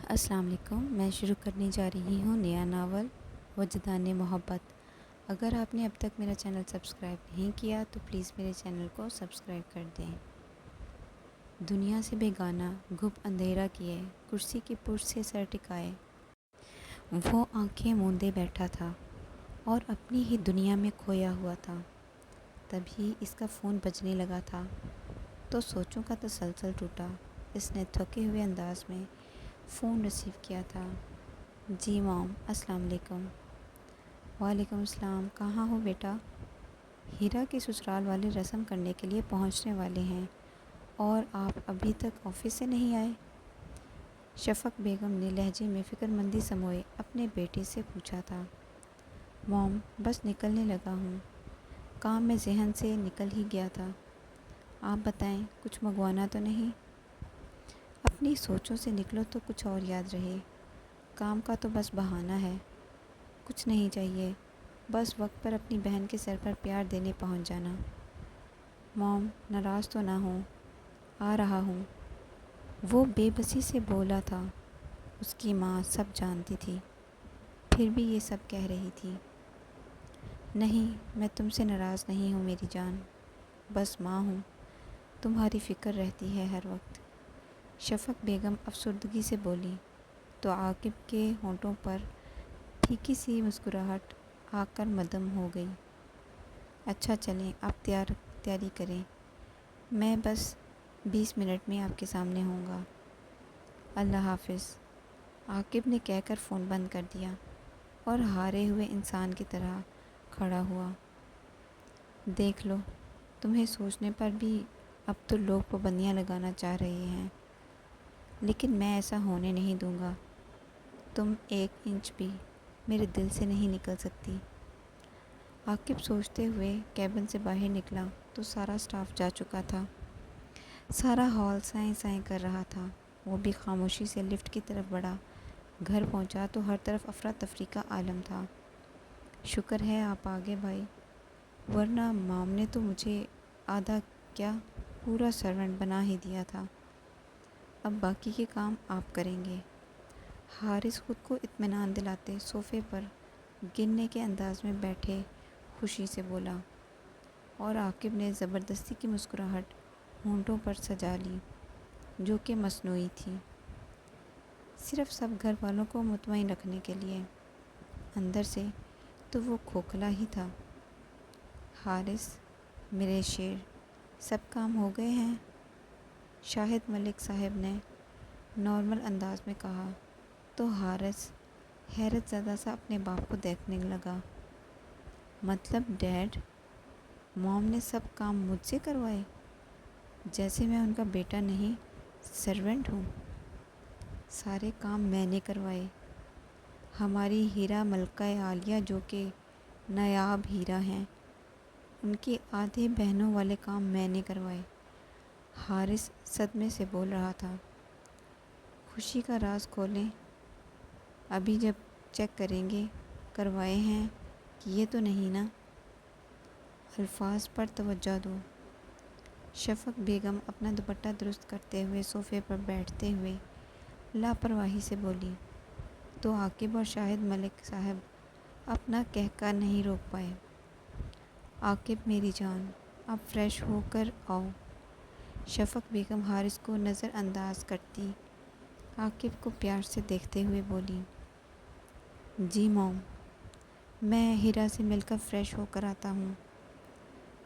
السلام علیکم۔ میں شروع کرنے جا رہی ہوں نیا ناول وجدان محبت۔ اگر آپ نے اب تک میرا چینل سبسکرائب نہیں کیا تو پلیز میرے چینل کو سبسکرائب کر دیں۔ دنیا سے بیگانہ گھپ اندھیرا کیے کرسی کی پشت سے سر ٹکائے وہ آنکھیں موندے بیٹھا تھا اور اپنی ہی دنیا میں کھویا ہوا تھا۔ تبھی اس کا فون بجنے لگا تھا تو سوچوں کا تسلسل ٹوٹا۔ اس نے تھکے ہوئے انداز میں فون ریسیو کیا تھا۔ جی مام، السلام علیکم۔ وعلیکم السلام، کہاں ہو بیٹا؟ ہیرا کے سسرال والے رسم کرنے کے لیے پہنچنے والے ہیں اور آپ ابھی تک آفس سے نہیں آئے؟ شفق بیگم نے لہجے میں فکر مندی سموئے اپنے بیٹے سے پوچھا تھا۔ مام، بس نکلنے لگا ہوں، کام میں ذہن سے نکل ہی گیا تھا۔ آپ بتائیں، کچھ منگوانا تو نہیں؟ اپنی سوچوں سے نکلو تو کچھ اور یاد رہے۔ کام کا تو بس بہانہ ہے۔ کچھ نہیں چاہیے، بس وقت پر اپنی بہن کے سر پر پیار دینے پہنچ جانا۔ موم، ناراض تو نہ ہوں، آ رہا ہوں۔ وہ بے بسی سے بولا تھا۔ اس کی ماں سب جانتی تھی، پھر بھی یہ سب کہہ رہی تھی۔ نہیں، میں تم سے ناراض نہیں ہوں میری جان، بس ماں ہوں، تمہاری فکر رہتی ہے ہر وقت۔ شفق بیگم افسردگی سے بولی تو عاقب کے ہونٹوں پر پھیکی سی مسکراہٹ آ کر مدھم ہو گئی۔ اچھا چلیں، آپ تیاری کریں، میں بس 20 منٹ میں آپ کے سامنے ہوں گا۔ اللہ حافظ، عاقب نے کہہ کر فون بند کر دیا اور ہارے ہوئے انسان کی طرح کھڑا ہوا۔ دیکھ لو، تمہیں سوچنے پر بھی اب تو لوگ پابندیاں لگانا چاہ رہے ہیں، لیکن میں ایسا ہونے نہیں دوں گا۔ تم 1 انچ بھی میرے دل سے نہیں نکل سکتی۔ عاقب سوچتے ہوئے کیبن سے باہر نکلا تو سارا سٹاف جا چکا تھا۔ سارا ہال سائیں سائیں کر رہا تھا۔ وہ بھی خاموشی سے لفٹ کی طرف بڑھا۔ گھر پہنچا تو ہر طرف افراتفری کا عالم تھا۔ شکر ہے آپ آ گئے بھائی، ورنہ مام نے تو مجھے آدھا کیا پورا سرونٹ بنا ہی دیا تھا۔ اب باقی کے کام آپ کریں گے۔ حارث خود کو اطمینان دلاتے صوفے پر گرنے کے انداز میں بیٹھے خوشی سے بولا، اور عاقب نے زبردستی کی مسکراہٹ ہونٹوں پر سجا لی جو کہ مصنوعی تھی، صرف سب گھر والوں کو مطمئن رکھنے کے لیے۔ اندر سے تو وہ کھوکھلا ہی تھا۔ حارث، میرے شیر، سب کام ہو گئے ہیں؟ شاہد ملک صاحب نے نارمل انداز میں کہا تو حارث حیرت زدہ سا اپنے باپ کو دیکھنے لگا۔ مطلب ڈیڈ، موم نے سب کام مجھ سے کروائے، جیسے میں ان کا بیٹا نہیں سرونٹ ہوں؟ سارے کام میں نے کروائے۔ ہماری ہیرا ملکہ عالیہ جو کہ نایاب ہیرا ہیں، ان کی آدھے بہنوں والے کام میں نے کروائے۔ حارث صدمے سے بول رہا تھا۔ خوشی کا راز کھولیں، ابھی جب چیک کریں گے کروائے ہیں کہ یہ تو نہیں نا۔ الفاظ پر توجہ دو۔ شفق بیگم اپنا دوپٹہ درست کرتے ہوئے صوفے پر بیٹھتے ہوئے لاپرواہی سے بولی تو عاقب اور شاہد ملک صاحب اپنا کہکہ نہیں روک پائے۔ عاقب میری جان، اب فریش ہو کر آؤ۔ شفق بیگم حارث کو نظر انداز کرتی عاقب کو پیار سے دیکھتے ہوئے بولی، جی موم، میں ہیرا سے مل کر فریش ہو کر آتا ہوں،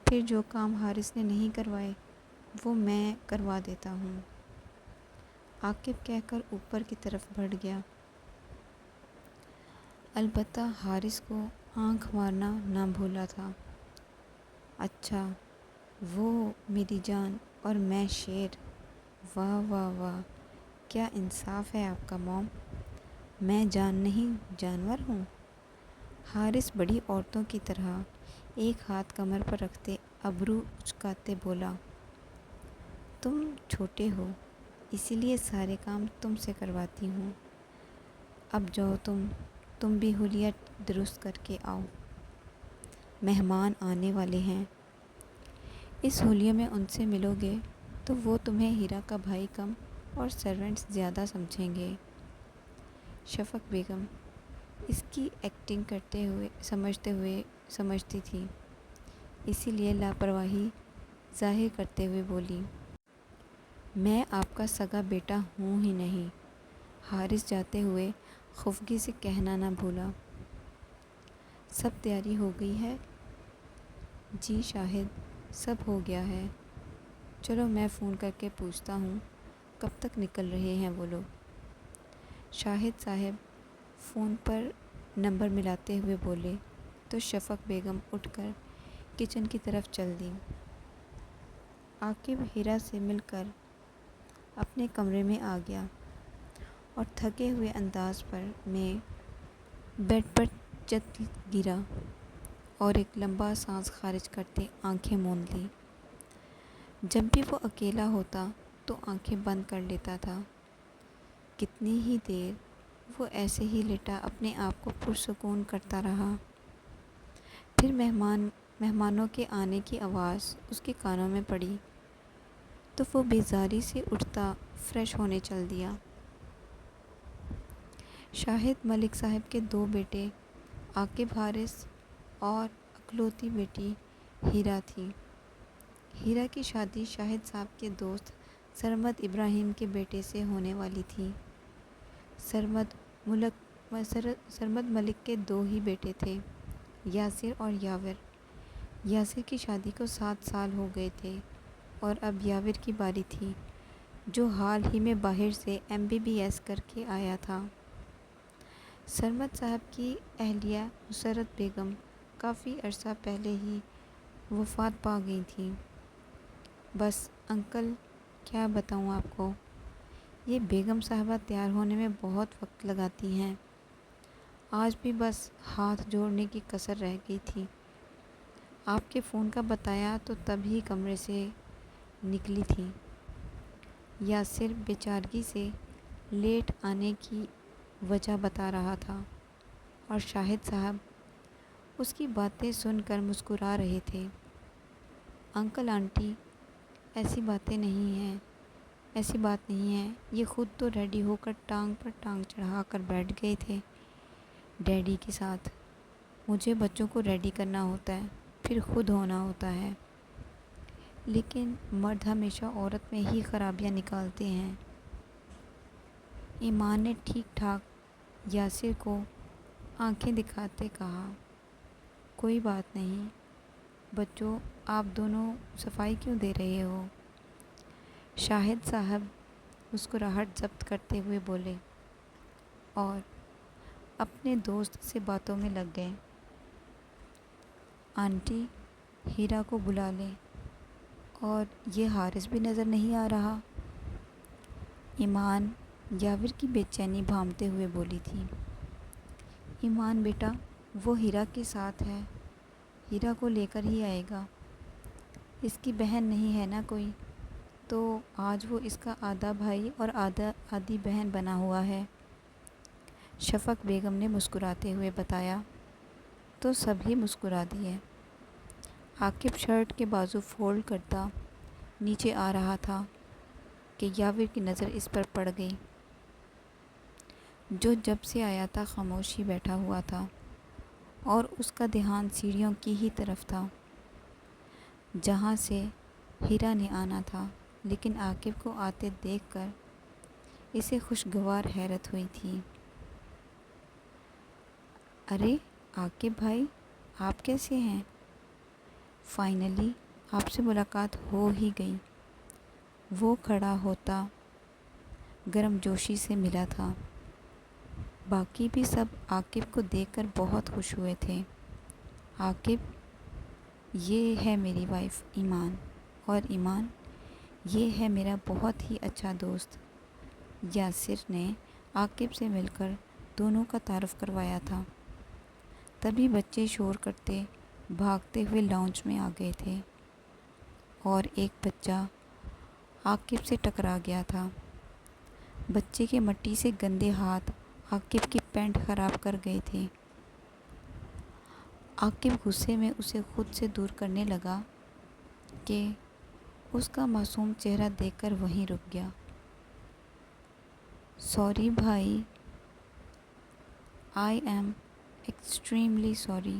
پھر جو کام حارث نے نہیں کروائے وہ میں کروا دیتا ہوں۔ عاقب کہہ کر اوپر کی طرف بڑھ گیا۔ البتہ حارث کو آنکھ مارنا نہ بھولا تھا۔ اچھا، وہ میری جان اور میں شیر، واہ واہ واہ، کیا انصاف ہے آپ کا موم، میں جان نہیں جانور ہوں۔ حارث بڑی عورتوں کی طرح ایک ہاتھ کمر پر رکھتے ابرو اچکاتے بولا، تم چھوٹے ہو اسی لیے سارے کام تم سے کرواتی ہوں۔ اب جاؤ تم بھی حلیہ درست کر کے آؤ، مہمان آنے والے ہیں۔ اس حلیے میں ان سے ملو گے تو وہ تمہیں ہیرا کا بھائی کم اور سرونٹس زیادہ سمجھیں گے۔ شفق بیگم اس کی ایکٹنگ سمجھتی تھی، اسی لیے لاپرواہی ظاہر کرتے ہوئے بولی، میں آپ کا سگا بیٹا ہوں ہی نہیں۔ حارث جاتے ہوئے خفگی سے کہنا نہ بھولا، سب تیاری ہو گئی ہے؟ جی شاہد، سب ہو گیا ہے۔ چلو میں فون کر کے پوچھتا ہوں کب تک نکل رہے ہیں وہ لوگ۔ شاہد صاحب فون پر نمبر ملاتے ہوئے بولے تو شفق بیگم اٹھ کر کچن کی طرف چل دی۔ عاقب ہیرا سے مل کر اپنے کمرے میں آ گیا اور تھکے ہوئے انداز میں بیڈ پر چت گرا اور ایک لمبا سانس خارج کرتے آنکھیں موند لی۔ جب بھی وہ اکیلا ہوتا تو آنکھیں بند کر لیتا تھا۔ کتنی ہی دیر وہ ایسے ہی لیٹا اپنے آپ کو پرسکون کرتا رہا۔ پھر مہمانوں کے آنے کی آواز اس کے کانوں میں پڑی تو وہ بیزاری سے اٹھتا فریش ہونے چل دیا۔ شاہد ملک صاحب کے 2 بیٹے عاقب، حارث اور اکلوتی بیٹی ہیرا تھی۔ ہیرا کی شادی شاہد صاحب کے دوست سرمد ابراہیم کے بیٹے سے ہونے والی تھی۔ سرمد ملک کے 2 ہی بیٹے تھے، یاسر اور یاور۔ یاسر کی شادی کو 7 سال ہو گئے تھے اور اب یاور کی باری تھی، جو حال ہی میں باہر سے MBBS کر کے آیا تھا۔ سرمد صاحب کی اہلیہ مسرت بیگم کافی عرصہ پہلے ہی وفات پا گئی تھیں۔ بس انکل کیا بتاؤں آپ کو، یہ بیگم صاحبہ تیار ہونے میں بہت وقت لگاتی ہیں۔ آج بھی بس ہاتھ جوڑنے کی کسر رہ گئی تھی۔ آپ کے فون کا بتایا تو تب ہی کمرے سے نکلی تھی۔ یاسر بیچارگی سے لیٹ آنے کی وجہ بتا رہا تھا اور شاہد صاحب اس کی باتیں سن کر مسکرا رہے تھے۔ انکل آنٹی، ایسی بات نہیں ہے، یہ خود تو ریڈی ہو کر ٹانگ پر ٹانگ چڑھا کر بیٹھ گئے تھے ڈیڈی کے ساتھ۔ مجھے بچوں کو ریڈی کرنا ہوتا ہے، پھر خود ہونا ہوتا ہے، لیکن مرد ہمیشہ عورت میں ہی خرابیاں نکالتے ہیں۔ ایمان نے ٹھیک ٹھاک یاسر کو آنکھیں دکھاتے کہا، کوئی بات نہیں بچوں، آپ دونوں صفائی کیوں دے رہے ہو؟ شاہد صاحب مسکراہٹ ضبط کرتے ہوئے بولے اور اپنے دوست سے باتوں میں لگ گئے۔ آنٹی، ہیرا کو بلا لیں، اور یہ حارث بھی نظر نہیں آ رہا؟ ایمان یاور کی بے چینی بھانپتے ہوئے بولی تھی۔ ایمان بیٹا، وہ ہیرا کے ساتھ ہے، ہیرا کو لے کر ہی آئے گا۔ اس کی بہن نہیں ہے نا کوئی، تو آج وہ اس کا آدھا بھائی اور آدھی بہن بنا ہوا ہے۔ شفق بیگم نے مسکراتے ہوئے بتایا تو سب ہی مسکرا دیے۔ عاقب شرٹ کے بازو فولڈ کرتا نیچے آ رہا تھا کہ یاور کی نظر اس پر پڑ گئی، جو جب سے آیا تھا خاموش ہی بیٹھا ہوا تھا اور اس کا دھیان سیڑھیوں کی ہی طرف تھا جہاں سے ہیرا نے آنا تھا، لیکن عاقب کو آتے دیکھ کر اسے خوشگوار حیرت ہوئی تھی۔ ارے عاقب بھائی، آپ کیسے ہیں؟ فائنلی آپ سے ملاقات ہو ہی گئی۔ وہ کھڑا ہوتا گرم جوشی سے ملا تھا۔ باقی بھی سب عاقب کو دیکھ کر بہت خوش ہوئے تھے۔ عاقب، یہ ہے میری وائف ایمان، اور ایمان، یہ ہے میرا بہت ہی اچھا دوست۔ یاسر نے عاقب سے مل کر دونوں کا تعارف کروایا تھا۔ تبھی بچے شور کرتے بھاگتے ہوئے لاؤنج میں آ گئے تھے اور ایک بچہ عاقب سے ٹکرا گیا تھا۔ بچے کے مٹی سے گندے ہاتھ عاقب کی پینٹ خراب کر گئے تھے۔ عاقب غصے میں اسے خود سے دور کرنے لگا کہ اس کا معصوم چہرہ دیکھ کر وہیں رک گیا۔ سوری بھائی، I am extremely sorry.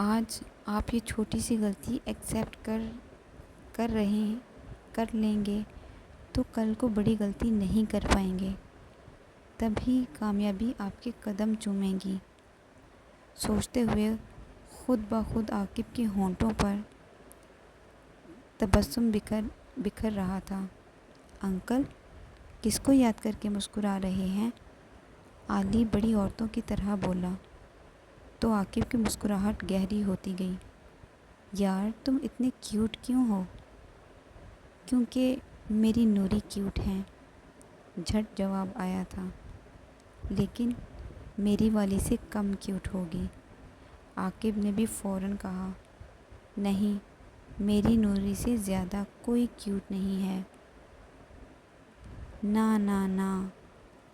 آج آپ یہ چھوٹی سی غلطی ایکسیپٹ کر لیں گے تو کل کو بڑی غلطی نہیں کر پائیں گے، تبھی کامیابی آپ کے قدم چومے گی۔ سوچتے ہوئے خود بخود عاقب کے ہونٹوں پر تبسم بکھر رہا تھا۔ انکل کس کو یاد کر کے مسکرا رہے ہیں؟ علی بڑی عورتوں کی طرح بولا تو عاقب کی مسکراہٹ گہری ہوتی گئی۔ یار تم اتنے کیوٹ کیوں ہو؟ کیونکہ میری نوری کیوٹ ہیں، جھٹ جواب آیا تھا۔ لیکن میری والی سے کم کیوٹ ہوگی۔ عاقب نے بھی فوراً کہا، نہیں میری نوری سے زیادہ کوئی کیوٹ نہیں ہے۔ نا نا نا،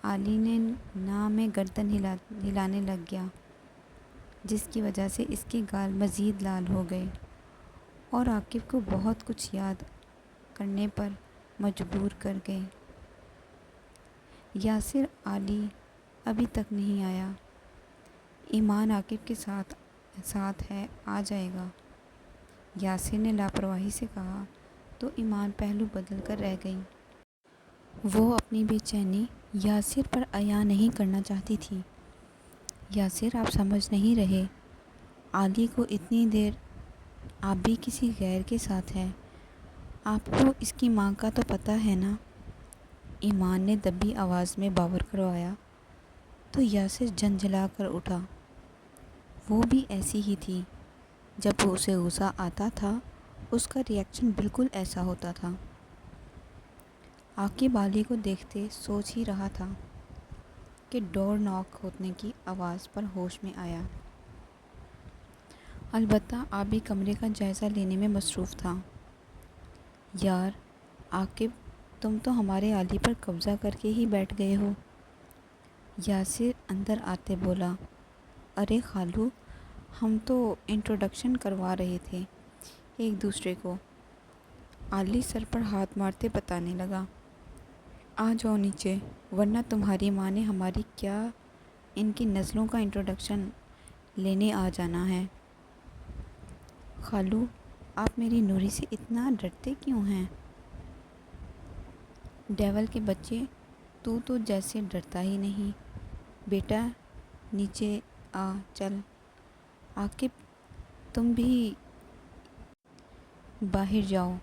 علی نے نا میں گردن ہلانے لگ گیا، جس کی وجہ سے اس کے گال مزید لال ہو گئے اور عاقب کو بہت کچھ یاد کرنے پر مجبور کر گئے۔ یاسر علی ابھی تک نہیں آیا۔ ایمان عاقب کے ساتھ ہے، آ جائے گا، یاسر نے لاپرواہی سے کہا تو ایمان پہلو بدل کر رہ گئی۔ وہ اپنی بے چینی یاسر پر عیاں نہیں کرنا چاہتی تھی۔ یاسر آپ سمجھ نہیں رہے، علی کو اتنی دیر آپ بھی کسی غیر کے ساتھ ہے، آپ کو اس کی ماں کا تو پتہ ہے نا؟ ایمان نے دبی آواز میں باور کروایا تو یاسر جھنجھلا کر اٹھا۔ وہ بھی ایسی ہی تھی، جب اسے غصہ آتا تھا اس کا ری ایکشن بالکل ایسا ہوتا تھا۔ عاقب علی کو دیکھتے سوچ ہی رہا تھا کہ ڈور ناک ہونے کی آواز پر ہوش میں آیا۔ البتہ آبی کمرے کا جائزہ لینے میں مصروف تھا۔ یار عاقب تم تو ہمارے علی پر قبضہ کر کے ہی بیٹھ گئے ہو، یاسر اندر آتے بولا۔ ارے خالو، ہم تو انٹروڈکشن کروا رہے تھے ایک دوسرے کو، علی سر پر ہاتھ مارتے بتانے لگا۔ آ جاؤ نیچے، ورنہ تمہاری ماں نے ہماری کیا ان کی نسلوں کا انٹروڈکشن لینے آ جانا ہے۔ خالو آپ میری نوری سے اتنا ڈرتے کیوں ہیں؟ ڈیول کے بچے، تو جیسے ڈرتا ہی نہیں۔ بیٹا نیچے آ چل، عاقب تم بھی باہر جاؤ،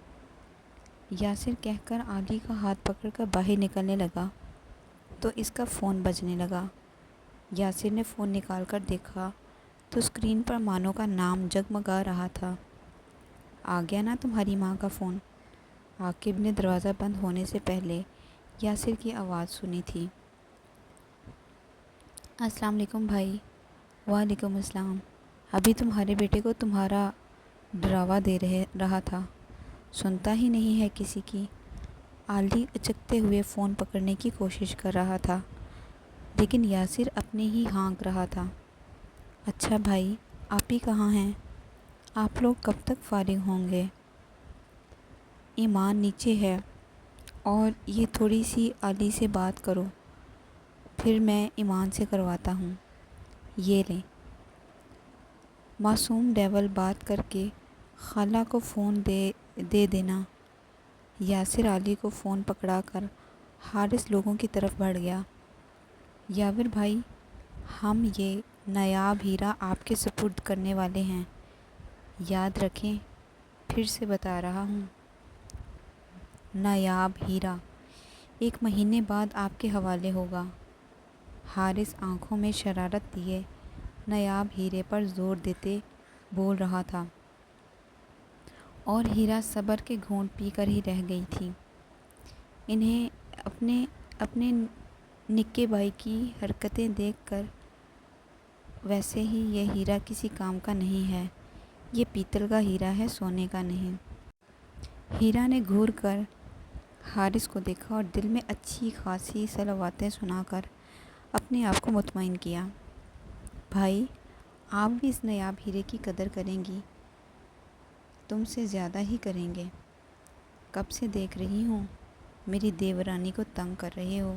یاسر کہہ کر علی کا ہاتھ پکڑ کر باہر نکلنے لگا تو اس کا فون بجنے لگا۔ یاسر نے فون نکال کر دیکھا تو اسکرین پر مانو کا نام جگمگا رہا تھا۔ آ گیا نا تمہاری ماں کا فون؟ عاقب نے دروازہ بند ہونے سے پہلے یاسر کی آواز سنی تھی۔ السلام علیکم بھائی۔ وعلیکم السلام۔ ابھی تمہارے بیٹے کو تمہارا ڈراوا دے رہا تھا، سنتا ہی نہیں ہے کسی کی۔ علی اچکتے ہوئے فون پکڑنے کی کوشش کر رہا تھا، لیکن یاسر اپنے ہی ہانک رہا تھا۔ اچھا بھائی آپ ہی کہاں ہیں؟ آپ لوگ کب تک فارغ ہوں گے؟ ایمان نیچے ہے اور یہ تھوڑی سی علی سے بات کرو، پھر میں ایمان سے کرواتا ہوں۔ یہ لیں۔ معصوم ڈیول بات کر کے خالہ کو فون دے دینا۔ یاسر علی کو فون پکڑا کر حارث لوگوں کی طرف بڑھ گیا۔ یاور بھائی ہم یہ نایاب ہیرا آپ کے سپرد کرنے والے ہیں، یاد رکھیں، پھر سے بتا رہا ہوں، نایاب ہیرا 1 مہینے بعد آپ کے حوالے ہوگا۔ حارث آنکھوں میں شرارت لیے نایاب ہیرے پر زور دیتے بول رہا تھا، اور ہیرا صبر کے گھونٹ پی کر ہی رہ گئی تھی۔ انہیں اپنے نکے بھائی کی حرکتیں دیکھ کر ویسے ہی یہ ہیرا کسی کام کا نہیں ہے، یہ پیتل کا ہیرا ہے، سونے کا نہیں۔ ہیرا نے گھور کر حارث کو دیکھا اور دل میں اچھی خاصی صلواتیں سنا کر اپنے آپ کو مطمئن کیا۔ بھائی آپ بھی اس نایاب ہیرے کی قدر کریں گی، تم سے زیادہ ہی کریں گے۔ کب سے دیکھ رہی ہوں میری دیورانی کو تنگ کر رہے ہو،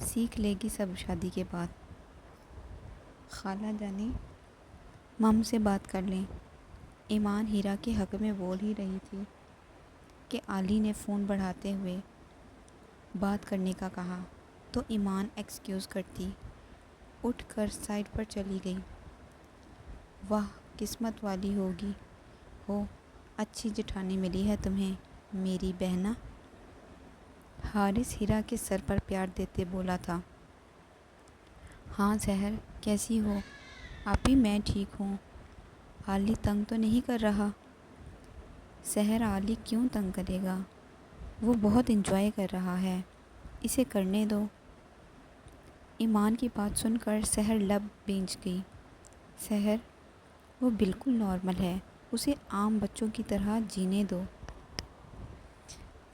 سیکھ لے گی سب شادی کے بعد۔ خالہ جانی مم سے بات کر لیں۔ ایمان ہیرا کے حق میں بول ہی رہی تھی کہ علی نے فون بڑھاتے ہوئے بات کرنے کا کہا تو ایمان ایکسکیوز کرتی اٹھ کر سائڈ پر چلی گئی۔ واہ قسمت والی ہوگی ہو، اچھی جٹھانی ملی ہے تمہیں میری بہنا۔ حارث ہیرا کے سر پر پیار دیتے بولا تھا۔ ہاں سحر کیسی ہو؟ آپی میں ٹھیک ہوں، علی تنگ تو نہیں کر رہا؟ سحر علی کیوں تنگ کرے گا، وہ بہت انجوائے کر رہا ہے، اسے کرنے دو۔ ایمان کی بات سن کر سحر لب بھینچ گئی۔ سحر وہ بالکل نارمل ہے، اسے عام بچوں کی طرح جینے دو۔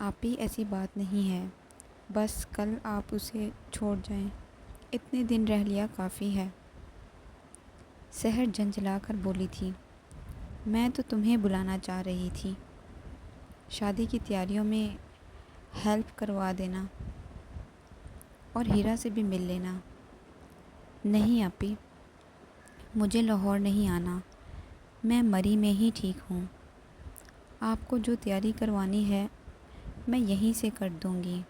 آپی ایسی بات نہیں ہے، بس کل آپ اسے چھوڑ جائیں، اتنے دن رہ لیا کافی ہے۔ سحر جھنجھلا کر بولی تھی، میں تو تمہیں بلانا چاہ رہی تھی، شادی کی تیاریوں میں ہیلپ کروا دینا اور ہیرا سے بھی مل لینا۔ نہیں آپی، مجھے لاہور نہیں آنا، میں مری میں ہی ٹھیک ہوں، آپ کو جو تیاری کروانی ہے میں یہیں سے کر دوں گی،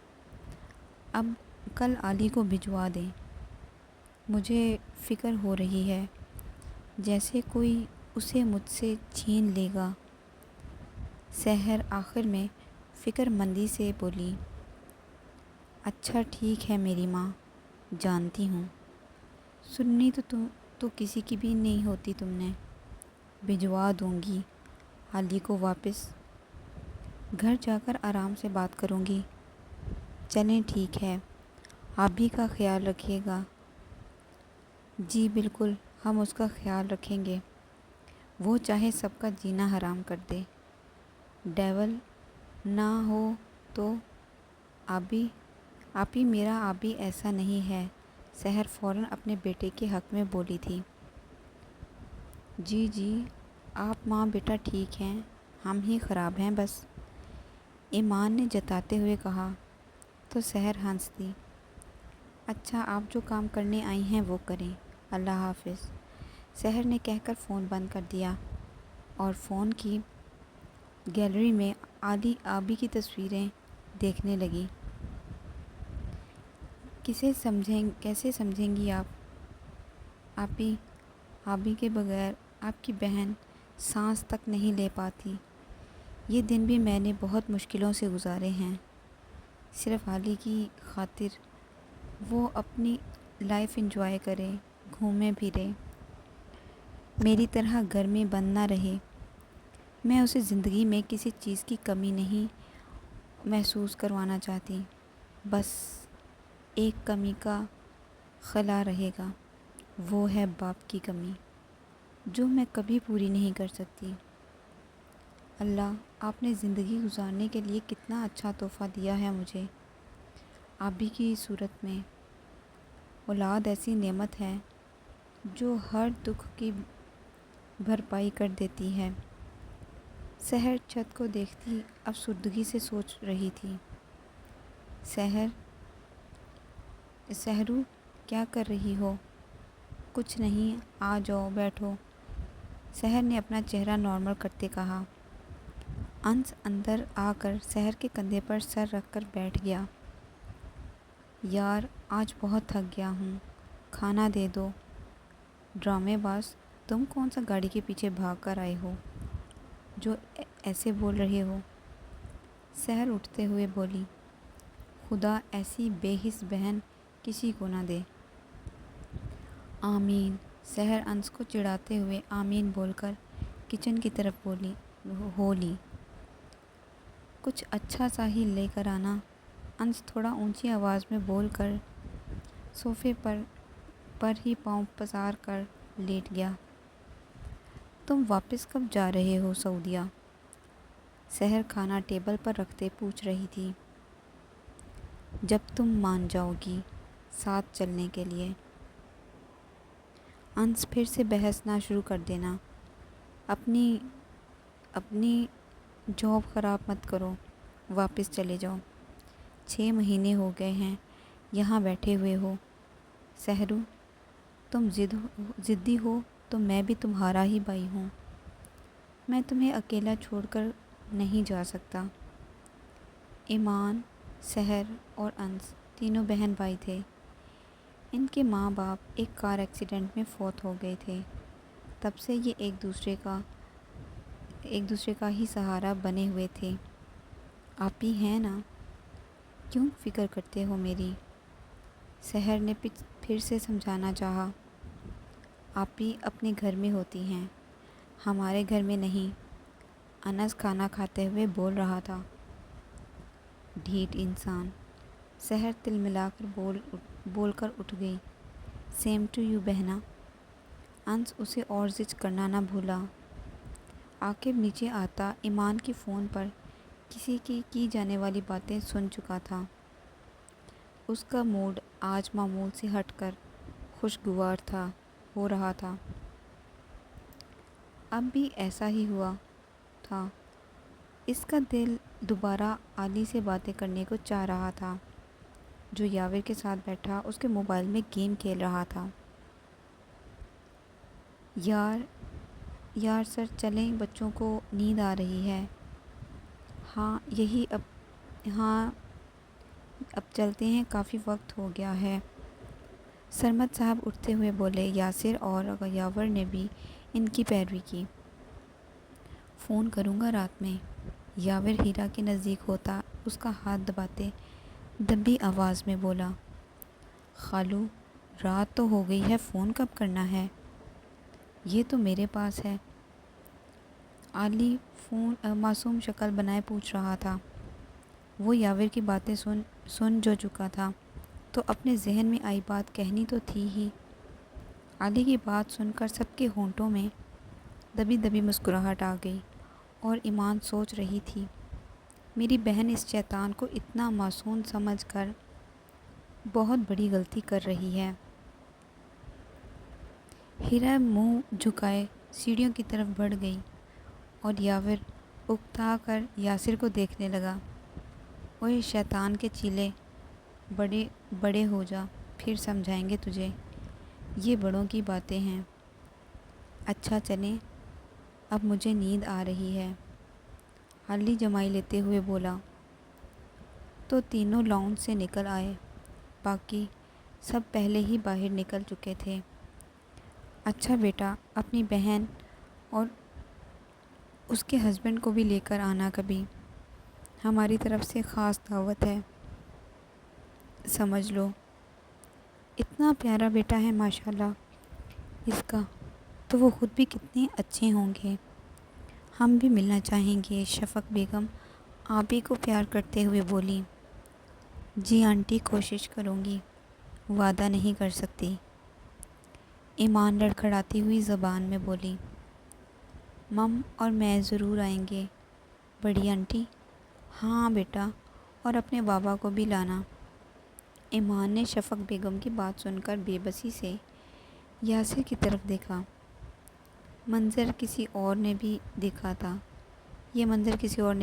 اب کل علی کو بھجوا دیں۔ مجھے فکر ہو رہی ہے جیسے کوئی اسے مجھ سے چھین لے گا۔ سحر آخر میں فکر مندی سے بولی، اچھا ٹھیک ہے میری ماں، جانتی ہوں، سننی تو کسی کی بھی نہیں ہوتی تم نے، بھجوا دوں گی علی کو واپس، گھر جا کر آرام سے بات کروں گی۔ چلیں ٹھیک ہے، آپ بھی کا خیال رکھیے گا۔ جی بالکل، ہم اس کا خیال رکھیں گے، وہ چاہے سب کا جینا حرام کر دے، ڈیول نہ ہو تو۔ آپی میرا آبی ایسا نہیں ہے، سحر فوراً اپنے بیٹے کے حق میں بولی تھی۔ جی جی آپ ماں بیٹا ٹھیک ہیں، ہم ہی خراب ہیں بس، ایمان نے جتاتے ہوئے کہا تو سحر ہنس دی۔ اچھا آپ جو کام کرنے آئی ہیں وہ کریں، اللہ حافظ۔ سحر نے کہہ کر فون بند کر دیا اور فون کی گیلری میں علی آبی کی تصویریں دیکھنے لگی۔ کیسے سمجھیں گی آپ؟ آبی کے بغیر آپ کی بہن سانس تک نہیں لے پاتی، یہ دن بھی میں نے بہت مشکلوں سے گزارے ہیں، صرف علی کی خاطر، وہ اپنی لائف انجوائے کرے، گھومے پھرے، میری طرح گھر میں بند نہ رہے، میں اسے زندگی میں کسی چیز کی کمی نہیں محسوس کروانا چاہتی، بس ایک کمی کا خلا رہے گا، وہ ہے باپ کی کمی، جو میں کبھی پوری نہیں کر سکتی۔ اللہ آپ نے زندگی گزارنے کے لیے کتنا اچھا تحفہ دیا ہے مجھے، آبی کی صورت میں۔ اولاد ایسی نعمت ہے جو ہر دکھ کی بھرپائی کر دیتی ہے۔ سحر چھت کو دیکھتی افسردگی سے سوچ رہی تھی۔ سحرو کیا کر رہی ہو؟ کچھ نہیں، آ جاؤ بیٹھو، سحر نے اپنا چہرہ نارمل کرتے کہا۔ انس اندر آ کر سحر کے کندھے پر سر رکھ کر بیٹھ گیا۔ یار آج بہت تھک گیا ہوں، کھانا دے دو۔ ڈرامے باز، تم کون سا گاڑی کے پیچھے بھاگ کر آئے ہو جو ایسے بول رہے ہو؟ سحر اٹھتے ہوئے بولی، خدا ایسی بے حس بہن کسی کو نہ دے۔ آمین۔ سحر انس کو چڑھاتے ہوئے آمین بول کر کچن کی طرف ہولی۔ کچھ اچھا سا ہی لے کر آنا، انس تھوڑا اونچی آواز میں بول کر صوفے پر ہی پاؤں پسار کر لیٹ گیا۔ تم واپس کب جا رہے ہو سعودیہ؟ سحر کھانا ٹیبل پر رکھتے پوچھ رہی تھی۔ جب تم مان جاؤ گی ساتھ چلنے کے لیے۔ انس پھر سے بحث نہ شروع کر دینا، اپنی جاب خراب مت کرو، واپس چلے جاؤ، 6 مہینے ہو گئے ہیں یہاں بیٹھے ہوئے ہو۔ سحرو تم ضدی ہو تو میں بھی تمہارا ہی بھائی ہوں، میں تمہیں اکیلا چھوڑ کر نہیں جا سکتا۔ ایمان، سحر اور انس تینوں بہن بھائی تھے۔ ان کے ماں باپ ایک کار ایکسیڈنٹ میں فوت ہو گئے تھے۔ تب سے یہ ایک دوسرے کا ہی سہارا بنے ہوئے تھے۔ آپ ہی ہیں نا؟ کیوں فکر کرتے ہو میری؟ سحر نے پھر سے سمجھانا چاہا۔ آپ ہی اپنے گھر میں ہوتی ہیں، ہمارے گھر میں نہیں، انس کھانا کھاتے ہوئے بول رہا تھا۔ ڈھیٹ انسان، سحر تلملا کر بول کر اٹھ گئی۔ سیم ٹو یو بہنا۔ انس اسے اور زج کرنا نہ بھولا۔ عاقب نیچے آتا ایمان کے فون پر کسی کی جانے والی باتیں سن چکا تھا۔ اس کا موڈ آج معمول سے ہٹ کر خوشگوار ہو رہا تھا۔ اب بھی ایسا ہی ہوا تھا۔ اس کا دل دوبارہ علی سے باتیں کرنے کو چاہ رہا تھا، جو یاور کے ساتھ بیٹھا اس کے موبائل میں گیم کھیل رہا تھا۔ یار سر چلیں، بچوں کو نیند آ رہی ہے۔ ہاں اب چلتے ہیں، کافی وقت ہو گیا ہے۔ سرمد صاحب اٹھتے ہوئے بولے۔ یاسر اور یاور نے بھی ان کی پیروی کی۔ فون کروں گا رات میں، یاور ہیرا کے نزدیک ہوتا اس کا ہاتھ دباتے دبی آواز میں بولا۔ خالو، رات تو ہو گئی ہے، فون کب کرنا ہے؟ یہ تو میرے پاس ہے، علی معصوم شکل بنائے پوچھ رہا تھا۔ وہ یاور کی باتیں سن جو چکا تھا، تو اپنے ذہن میں آئی بات کہنی تو تھی ہی۔ علی کی بات سن کر سب کے ہونٹوں میں دبی دبی مسکراہٹ آ گئی، اور ایمان سوچ رہی تھی، میری بہن اس شیطان کو اتنا معصوم سمجھ کر بہت بڑی غلطی کر رہی ہے۔ ہیرا منہ جھکائے سیڑھیوں کی طرف بڑھ گئی، اور یاور اکتا کر یاسر کو دیکھنے لگا۔ اوئے شیطان کے چیلے، بڑے ہو جا، پھر سمجھائیں گے تجھے، یہ بڑوں کی باتیں ہیں۔ اچھا چلیں، اب مجھے نیند آ رہی ہے، علی جمائی لیتے ہوئے بولا۔ تو تینوں لاؤنج سے نکل آئے، باقی سب پہلے ہی باہر نکل چکے تھے۔ اچھا بیٹا، اپنی بہن اور اس کے ہسبینڈ کو بھی لے کر آنا کبھی، ہماری طرف سے خاص دعوت ہے، سمجھ لو۔ اتنا پیارا بیٹا ہے ماشاءاللہ اس کا، تو وہ خود بھی کتنے اچھے ہوں گے، ہم بھی ملنا چاہیں گے۔ شفق بیگم آپی کو پیار کرتے ہوئے بولی۔ جی آنٹی، کوشش کروں گی، وعدہ نہیں کر سکتی، ایمان لڑکھڑاتی ہوئی زبان میں بولی۔ مم اور میں ضرور آئیں گے بڑی آنٹی۔ ہاں بیٹا، اور اپنے بابا کو بھی لانا۔ ایمان نے شفق بیگم کی بات سن کر بے بسی سے یاسر کی طرف دیکھا۔ یہ منظر کسی اور نے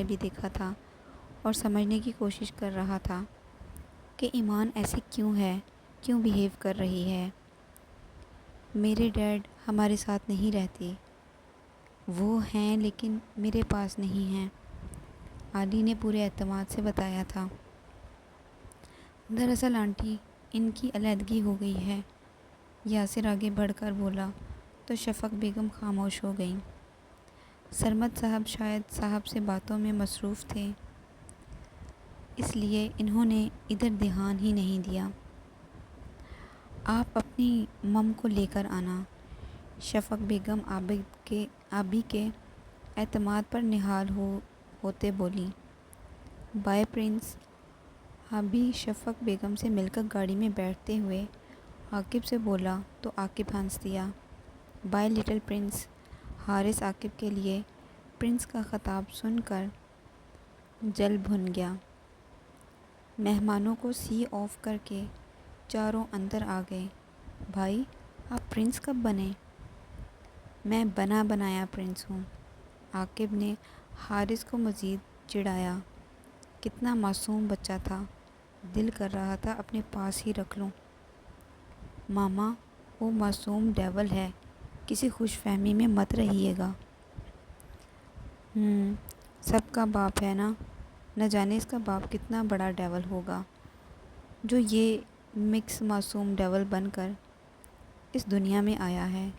بھی دیکھا تھا اور سمجھنے کی کوشش کر رہا تھا کہ ایمان ایسی کیوں ہے، کیوں بیہیو کر رہی ہے۔ میرے ڈیڈ ہمارے ساتھ نہیں رہتے، وہ ہیں لیکن میرے پاس نہیں ہیں، علی نے پورے اعتماد سے بتایا تھا۔ دراصل آنٹی، ان کی علیحدگی ہو گئی ہے، یاسر آگے بڑھ کر بولا تو شفق بیگم خاموش ہو گئیں۔ سرمد صاحب شاید صاحب سے باتوں میں مصروف تھے، اس لیے انہوں نے ادھر دھیان ہی نہیں دیا۔ آپ اپنی مم کو لے کر آنا، شفق بیگم آبی کے اعتماد پر نہال ہوتے بولی۔ Bye prince. آبی شفق بیگم سے مل کر گاڑی میں بیٹھتے ہوئے عاقب سے بولا تو عاقب ہنس دیا۔ Bye little prince. Haris Aqib کے لیے پرنس کا خطاب سن کر جل بھن گیا۔ مہمانوں کو سی آف کر کے چاروں اندر آ گئے۔ بھائی، آپ پرنس کب بنے؟ میں بنا بنایا پرنس ہوں، عاقب نے حارث کو مزید چڑھایا۔ کتنا معصوم بچہ تھا، دل کر رہا تھا اپنے پاس ہی رکھ لوں۔ ماما، وہ معصوم ڈیول ہے، کسی خوش فہمی میں مت رہیے گا۔ سب کا باپ ہے نا، نہ جانے اس کا باپ کتنا بڑا ڈیول ہوگا جو یہ مکس معصوم ڈیول بن کر اس دنیا میں آیا ہے۔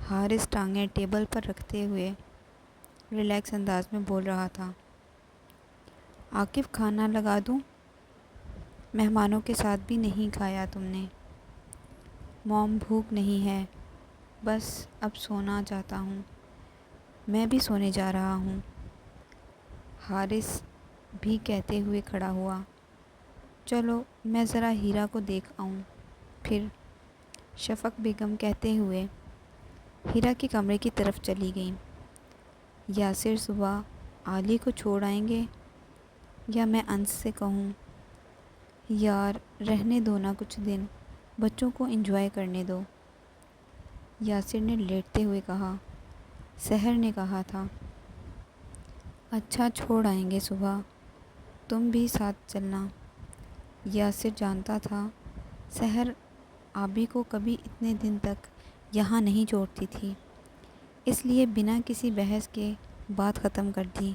حارث ٹانگیں ٹیبل پر رکھتے ہوئے ریلیکس انداز میں بول رہا تھا۔ عاقب کھانا لگا دوں؟ مہمانوں کے ساتھ بھی نہیں کھایا تم نے؟ موم بھوک نہیں ہے، بس اب سونا چاہتا ہوں۔ میں بھی سونے جا رہا ہوں۔ حارث بھی کہتے ہوئے کھڑا ہوا۔ چلو میں ذرا ہیرا کو دیکھ آؤں پھر، شفق بیگم کہتے ہوئے ہیرا کے کمرے کی طرف چلی گئیں۔ یاسر صبح عالی کو چھوڑ آئیں گے یا میں انس سے کہوں؟ یار رہنے دو نا کچھ دن، بچوں کو انجوائے کرنے دو، یاسر نے لیٹتے ہوئے کہا۔ سحر نے کہا تھا۔ اچھا چھوڑ آئیں گے صبح، تم بھی ساتھ چلنا۔ یاسر جانتا تھا سحر آبی کو کبھی اتنے دن تک یہاں نہیں چھوڑتی تھی، اس لیے بنا کسی بحث کے بات ختم کر دی،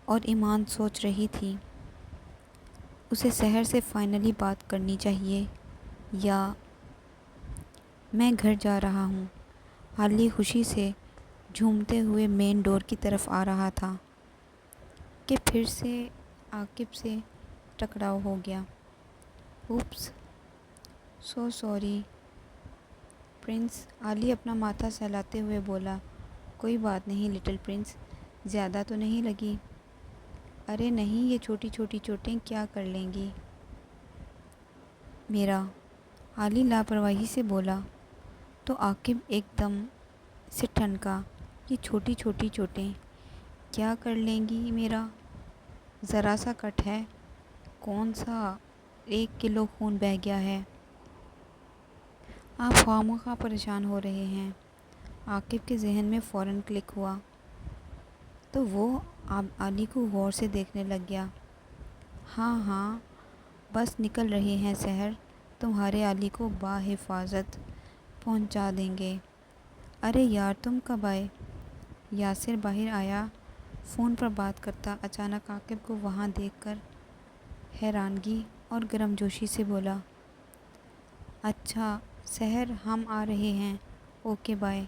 اور ایمان سوچ رہی تھی اسے سحر سے فائنلی بات کرنی چاہیے یا میں گھر جا رہا ہوں۔ عالی خوشی سے جھومتے ہوئے مین ڈور کی طرف آ رہا تھا کہ پھر سے عاقب سے ٹکراؤ ہو گیا۔ اوپس، سو سوری پرنس، عالی اپنا ماتھا سہلاتے ہوئے بولا۔ کوئی بات نہیں لٹل پرنس، زیادہ تو نہیں لگی؟ ارے نہیں، یہ چھوٹی چھوٹی چوٹیں کیا کر لیں گی میرا، عالی لاپرواہی سے بولا تو عاقب ایک دم سے ٹھنکا۔ یہ چھوٹی چھوٹی چوٹیں کیا کر لیں گی میرا؟ ذرا سا کٹ ہے، کون سا 1 کلو خون بہہ گیا ہے؟ آپ خواہ مخواہ پریشان ہو رہے ہیں۔ عاقب کے ذہن میں فوراً کلک ہوا تو وہ عالی کو غور سے دیکھنے لگ گیا۔ ہاں ہاں بس نکل رہے ہیں سحر، تمہارے عالی کو بحفاظت پہنچا دیں گے۔ ارے یار تم کب آئے؟ یاسر باہر آیا فون پر بات کرتا، اچانک عاقب کو وہاں دیکھ کر حیرانگی اور گرم جوشی سے بولا۔ اچھا سحر ہم آ رہے ہیں، اوکے بائے،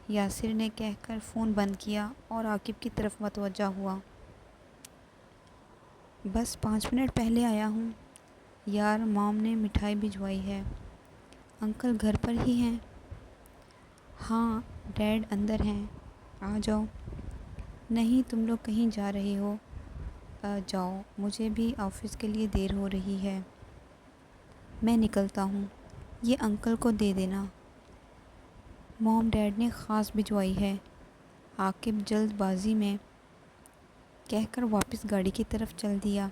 یاسر نے کہہ کر فون بند کیا اور عاقب کی طرف متوجہ ہوا۔ بس 5 منٹ پہلے آیا ہوں یار، موم نے مٹھائی بھجوائی ہے۔ انکل گھر پر ہی ہیں؟ ہاں ڈیڈ اندر ہیں، آ جاؤ۔ نہیں تم لوگ کہیں جا رہے ہو؟ جاؤ، مجھے بھی آفس کے لیے دیر ہو رہی ہے۔ میں نکلتا ہوں، یہ انکل کو دے دینا، موم ڈیڈ نے خاص بھجوائی ہے، عاقب جلد بازی میں کہہ کر واپس گاڑی کی طرف چل دیا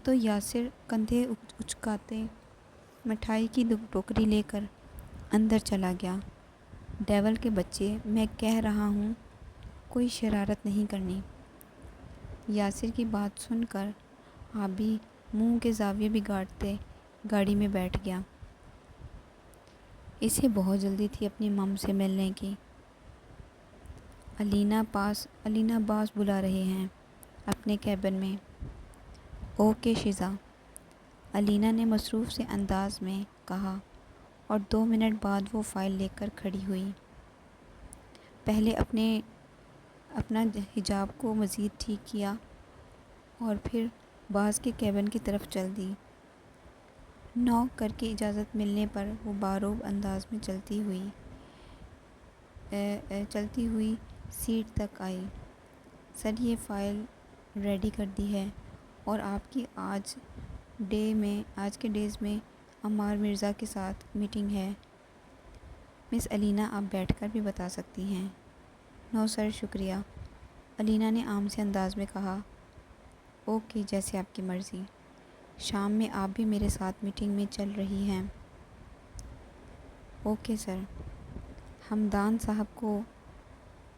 تو یاسر کندھے اچکاتے مٹھائی کی ٹوکری لے کر اندر چلا گیا۔ ڈیول کے بچے، میں کہہ رہا ہوں کوئی شرارت نہیں کرنی۔ یاسر کی بات سن کر آبی منہ کے زاویے بگاڑتے گاڑی میں بیٹھ گیا۔ اسے بہت جلدی تھی اپنی مم سے ملنے کی۔ علینا باس بلا رہے ہیں اپنے کیبن میں۔ اوکے شیزا، علینا نے مصروف سے انداز میں کہا، اور 2 منٹ بعد وہ فائل لے کر کھڑی ہوئی۔ پہلے اپنا حجاب کو مزید ٹھیک کیا اور پھر باز کے کیبن کی طرف چل دی۔ نوک کر کے اجازت ملنے پر وہ باروب انداز میں چلتی ہوئی سیٹ تک آئی۔ سر یہ فائل ریڈی کر دی ہے اور آپ کی آج کے ڈیز میں عمار مرزا کے ساتھ میٹنگ ہے۔ مس علینا آپ بیٹھ کر بھی بتا سکتی ہیں۔ نو سر شکریہ، علینا نے عام سے انداز میں کہا۔ اوکے جیسے آپ کی مرضی، شام میں آپ بھی میرے ساتھ میٹنگ میں چل رہی ہیں؟ اوکے سر، حمدان صاحب کو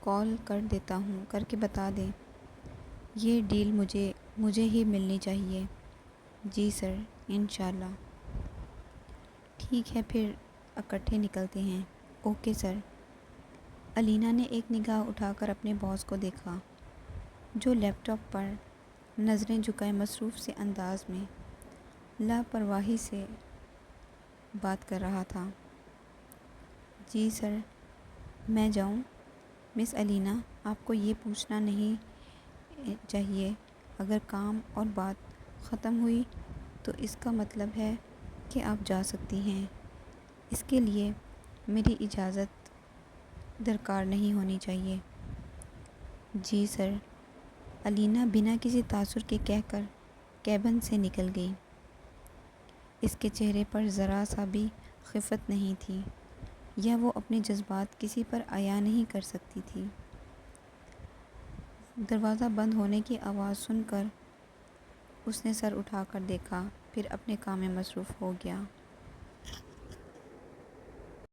کال کر کے بتا دیں، یہ ڈیل مجھے ہی ملنی چاہیے۔ جی سر، انشاءاللہ۔ ٹھیک ہے پھر اکٹھے نکلتے ہیں۔ Okay sir. الینا نے ایک نگاہ اٹھا کر اپنے باس کو دیکھا جو لیپ ٹاپ پر نظریں جھکائے مصروف سے انداز میں لاپرواہی سے بات کر رہا تھا۔ جی سر، میں جاؤں؟ مس الینا، آپ کو یہ پوچھنا نہیں چاہیے۔ اگر کام اور بات ختم ہوئی تو اس کا مطلب ہے کہ آپ جا سکتی ہیں۔ اس کے لیے میری اجازت درکار نہیں ہونی چاہیے۔ جی سر، الینا بنا کسی تاثر کے کہہ کر کیبن سے نکل گئی۔ اس کے چہرے پر ذرا سا بھی خفت نہیں تھی یا وہ اپنے جذبات کسی پر عیاں نہیں کر سکتی تھی۔ دروازہ بند ہونے کی آواز سن کر اس نے سر اٹھا کر دیکھا، پھر اپنے کام میں مصروف ہو گیا۔